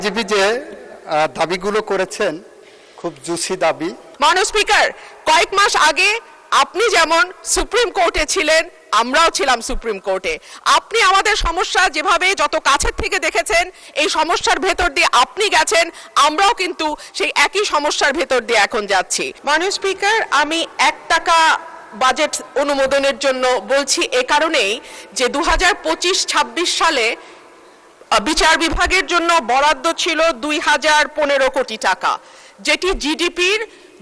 GB যে দাবিগুলো করেছেন খুব জুসি দাবি। মাননীয় স্পিকার, কয়েক মাস আগে আপনি যেমন সুপ্রিম কোর্টে ছিলেন, আমরাও ছিলাম সুপ্রিম কোর্টে। আপনি আমাদের সমস্যা যেভাবে যত কাছের থেকে দেখেছেন, এই সমস্যার ভেতর দিয়ে আপনি গেছেন, আমরাও কিন্তু সেই একই সমস্যার ভেতর দিয়ে এখন যাচ্ছি। মাননীয় স্পিকার, আমি 1 টাকা বাজেট অনুমোদনের জন্য বলছি এ কারণেই যে 2025-26 সালে বিচার বিভাগের জন্য বরাদ্দ ছিল 2015 কোটি টাকা, যেটি জিডিপির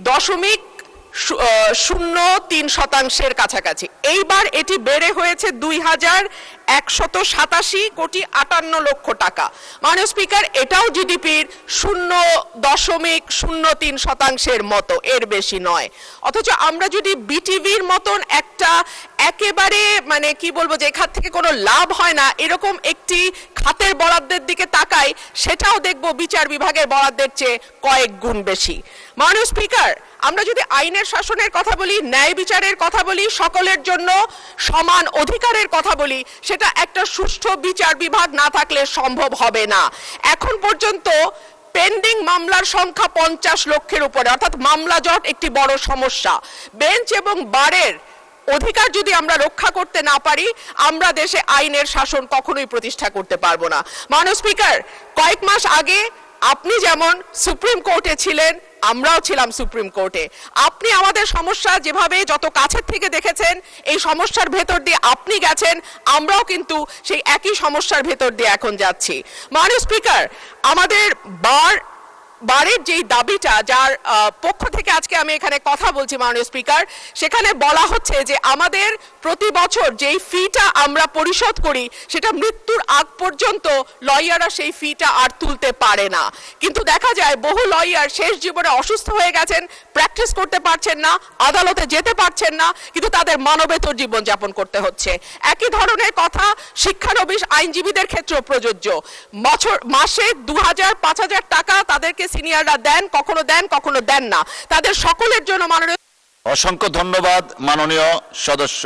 0.03% কাছাকাছি। এইবার এটি বেড়ে হয়েছে 2187 কোটি 58 লক্ষ টাকা। মাননীয় স্পিকার, এটাও জিডিপির 0.03% মতো, এর বেশি নয়। অথচ আমরা যদি বিটিভির মতন একটা একেবারে কি বলবো, যে খাত থেকে কোনো লাভ হয় না এরকম একটি খাতের বরাদ্দের দিকে তাকাই, সেটাও দেখব বিচার বিভাগের বরাদ্দের চেয়ে কয়েক গুণ বেশি। মাননীয় স্পিকার, আমরা যদি আইনের শাসনের কথা বলি, ন্যায় বিচারের কথা বলি, সকলের জন্য সমান অধিকারের কথা বলি, সেটা একটা সুষ্ঠু বিচার বিভাগ না থাকলে সম্ভব হবে না। এখন পর্যন্ত পেন্ডিং মামলার সংখ্যা 50 লক্ষের উপরে, অর্থাৎ মামলা জট একটি বড় সমস্যা। বেঞ্চ এবং বারের অধিকার যদি আমরা রক্ষা করতে না পারি, আমরা দেশে আইনের শাসন কখনোই প্রতিষ্ঠা করতে পারবো না। মাননীয় স্পিকার, কয়েক মাস আগে আপনি যেমন সুপ্রিম কোর্টে ছিলেন, আমরাও ছিলাম সুপ্রিম কোর্টে। আপনি আমাদের সমস্যা যেভাবে যত কাছের থেকে দেখেছেন, এই সমস্যার ভেতর দিয়ে আপনি গেছেন, আমরাও কিন্তু সেই একই সমস্যার ভেতর দিয়ে এখন যাচ্ছি। মাননীয় স্পিকার, আমাদের বারের যেই দাবিটা, যার পক্ষ থেকে আজকে আমি এখানে কথা বলছি মাননীয় স্পিকার, সেখানে বলা হচ্ছে যে আমাদের প্রতি বছর যেই ফিটা আমরা পরিশোধ করি, সেটা মৃত্যুর আগ পর্যন্ত লয়াররা সেই ফিটা আর তুলতে পারে না। কিন্তু দেখা যায় বহু লয়ার শেষ জীবনে অসুস্থ হয়ে গেছেন, প্র্যাকটিস করতে পারছেন না, আদালতে যেতে পারছেন না, কিন্তু তাদের মানবেতর জীবন যাপন করতে হচ্ছে। একই ধরনের কথা শিক্ষানবিশ আইনজীবীদের ক্ষেত্রেও প্রযোজ্য। মাসে 2000-5000 টাকা তাদেরকে সিনিয়ররা দেন, কখনো দেন না। তাদের সকলের জন্য মাননীয় অসংখ্য ধন্যবাদ মাননীয় সদস্য,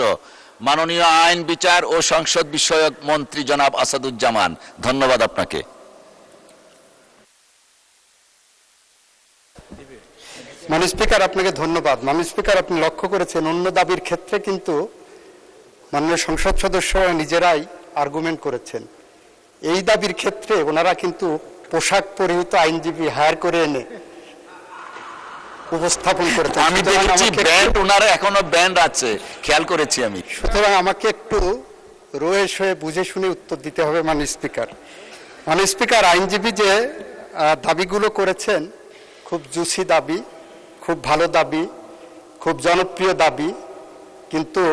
মাননীয় আইন বিচার ও সংসদ বিষয়ক মন্ত্রী জনাব আসাদুজ্জামান, ধন্যবাদ আপনাকে। মাননীয় স্পিকার, আপনাকে ধন্যবাদ। মাননীয় স্পিকার, আপনি লক্ষ্য করেছেন অন্য দাবির ক্ষেত্রে কিন্তু মাননীয় সংসদ সদস্যরা নিজেরাই আর্গুমেন্ট করেছেন। এই দাবির ক্ষেত্রে ওনারা কিন্তু পোশাক পরিহিত আইনজীবী হায়ার করে এনে উপস্থাপন করেছেন। আমি দেখেছি ব্যান্ড, ওনারা এখনো ব্যান্ড আছে, খেয়াল করেছি আমি। সুতরাং আমাকে একটু রয়ে শয়ে বুঝে শুনে উত্তর দিতে হবে মাননীয় স্পিকার। মাননীয় স্পিকার, আইনজীবী যে দাবিগুলো করেছেন খুব জুসি দাবি, খুব ভালো দাবি, খুব জনপ্রিয় দাবি, কিন্তু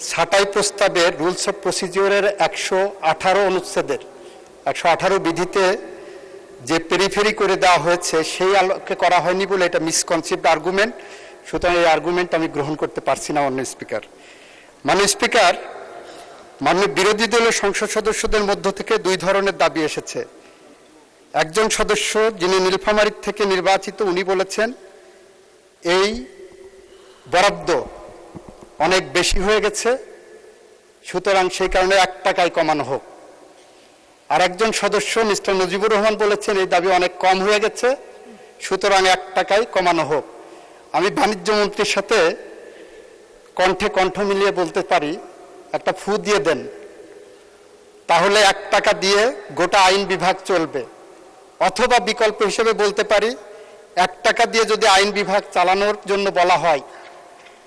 ছাঁটাই প্রস্তাবের রুলস অফ প্রসিজিওরের 118 অনুচ্ছেদের 118 বিধিতে যে পেরিফেরি করে দেওয়া হয়েছে সেই আলোকে করা হয়নি বলে এটা মিসকনসেপ্ট আর্গুমেন্ট। সুতরাং এই আর্গুমেন্ট আমি গ্রহণ করতে পারছি না মাননীয় স্পিকার। মাননীয় স্পিকার, মাননীয় বিরোধী দলের সংসদ সদস্যদের মধ্য থেকে 2 ধরনের দাবি এসেছে। একজন সদস্য যিনি নীলফামারী থেকে নির্বাচিত, উনি বলেছেন এই বরাদ্দ অনেক বেশি হয়ে গেছে, সুতরাং সেই কারণে 1 টাকায় কমানো হোক। আর একজন সদস্য মিস্টার নজিবুর রহমান বলেছেন এই দাবি অনেক কম হয়ে গেছে, সুতরাং 1 টাকায় কমানো হোক। আমি বাণিজ্য মন্ত্রীর সাথে কণ্ঠে কণ্ঠ মিলিয়ে বলতে পারি, একটা ফু দিয়ে দেন, তাহলে 1 টাকা দিয়ে গোটা আইন বিভাগ চলবে। অথবা বিকল্প হিসেবে বলতে পারি, 1 টাকা দিয়ে যদি আইন বিভাগ চালানোর জন্য বলা হয়,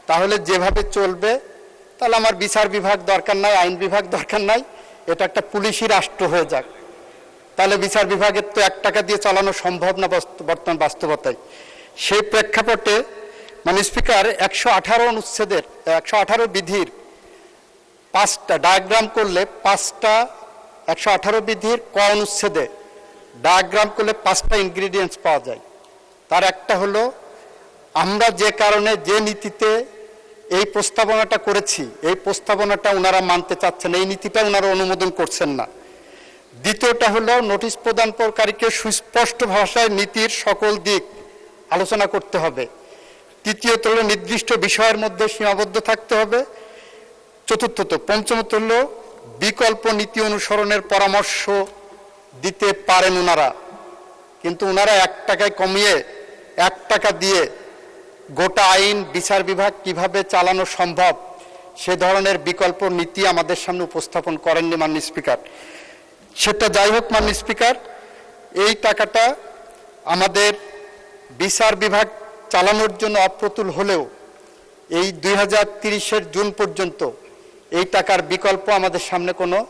তাহলে যেভাবে চলবে, তাহলে আমার বিচার বিভাগ দরকার নাই, আইন বিভাগ দরকার নাই, এটা একটা পুলিশি রাষ্ট্র হয়ে যাক। তাহলে বিচার বিভাগের তো 1 টাকা দিয়ে চালানো সম্ভব না বর্তমান বাস্তবতায়। সেই প্রেক্ষাপটে মাননীয় স্পিকার, 118 অনুচ্ছেদের 118 বিধির 5টা ডায়াগ্রাম করলে 5টা 118 বিধির ক অনুচ্ছেদে ডায়াগ্রাম করলে 5টা ইনগ্রিডিয়েন্টস পাওয়া যায়। তার একটা হলো আমরা যে কারণে যে নীতিতে এই প্রস্তাবনাটা করেছি, এই প্রস্তাবনাটা ওনারা মানতে চাচ্ছেন, এই নীতিটা ওনারা অনুমোদন করছেন না। দ্বিতীয়টা হলো নোটিশ প্রদানকারীকে সুস্পষ্ট ভাষায় নীতির সকল দিক আলোচনা করতে হবে। তৃতীয়ত হলো নির্দিষ্ট বিষয়ের মধ্যে সীমাবদ্ধ থাকতে হবে। চতুর্থত, পঞ্চমত হলো বিকল্প নীতি অনুসরণের পরামর্শ দিতে পারেন ওনারা। কিন্তু ওনারা 1 টাকায় কমিয়ে 1 টাকা দিয়ে গোটা আইন বিচার বিভাগ কিভাবে চালানো সম্ভব সে ধরনের বিকল্প নীতি আমাদের সামনে উপস্থাপন করেননি মাননীয় স্পিকার। সেটা যাই হোক মাননীয় স্পিকার, এই টাকাটা আমাদের বিচার বিভাগ চালানোর জন্য অপ্রতুল হলেও এই 2030-এর জুন পর্যন্ত এই টাকার বিকল্প আমাদের সামনে কোনো